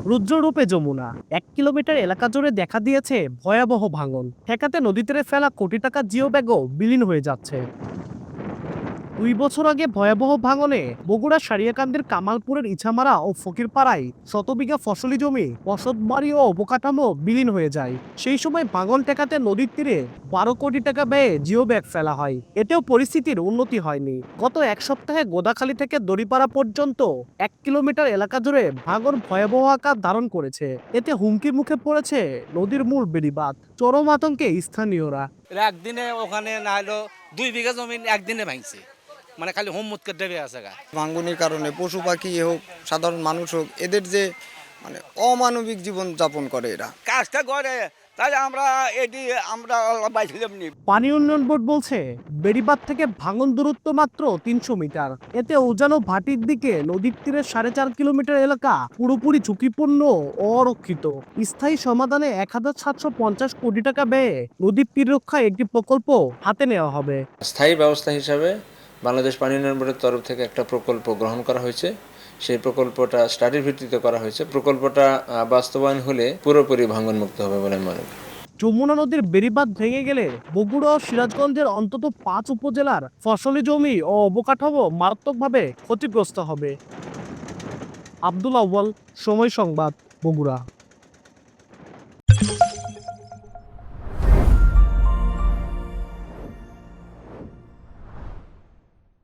রুদ্ররূপে Jamuna 1 kilometre এলাকা জুড়ে দেখা দিয়েছে ভয়াবহ ভাঙন। ঠেকাতে নদীতে ফেলা কোটি টাকার জিও ব্যাগও বিলীন হয়ে যাচ্ছে। 2 বছর আগে ভয়াবহ ভাঙনে বগুড়ার সারিয়াকান্দির কামালপুরের ইছামারা ও ফকিরপাড়ায় শতবিঘা ফসলি জমি, বসতবাড়ি ও অবকাঠামো বিলীন হয়ে যায়। সেই সময় ভাঙন ঠেকাতে নদীর তীরে 12 কোটি টাকা ব্যয়ে জিও ব্যাগ ফেলা হয়। এতেও পরিস্থিতির উন্নতি হয়নি। গত এক সপ্তাহে গোদাখালী থেকে দড়িপাড়া পর্যন্ত 1 কিলোমিটার এলাকা জুড়ে ভাঙন ভয়াবহ আকার ধারণ করেছে। এতে হুমকির মুখে পড়েছে নদীর মূল বেড়িবাঁধ। চরম আতঙ্কে স্থানীয়রা। একদিনে ওখানে না হলো 2 বিঘা জমি একদিনে ভাঙছে, মানে খালি হোমমুতকে দেবে আছে গা। ভাঙ্গনির কারণে পশু পাখি হোক, সাধারণ মানুষ হোক, এদের যে মানে অমানবিক জীবন যাপন করে এরা। কাজটা করে তাহলে আমরা বাইছিলাম নি। পানি উন্নয়ন বোর্ড বলছে বেড়িবাঁধ থেকে ভাঙন দূরত্ব মাত্র 300 মিটার। এতে উজানো ভাটির দিকে নদীর তীরের 4.5 কিলোমিটার এলাকা পুরোপুরি ঝুঁকিপূর্ণ ও অরক্ষিত। স্থায়ী সমাধানে 1750 কোটি টাকা ব্যয়ে নদীর তীর রক্ষায় একটি প্রকল্প হাতে নেওয়া হবে। স্থায়ী ব্যবস্থা হিসাবে বাংলাদেশ পানি উন্নয়ন বোর্ডের তরফ থেকে একটা প্রকল্প গ্রহণ করা হয়েছে। সেই প্রকল্পটা স্টাডির ভিত্তিতে করা হয়েছে। প্রকল্পটা বাস্তবায়ন হলে পুরোপুরি ভাঙনমুক্ত হবে বলে মনে করি। যমুনা নদীর বেড়িবাঁধ ভেঙে গেলে বগুড়া ও সিরাজগঞ্জের অন্তত 5 উপজেলার ফসলি জমি ও অবকাঠামো মারাত্মকভাবে ক্ষতিগ্রস্ত হবে। আব্দুল আউয়াল, সময় সংবাদ, বগুড়া।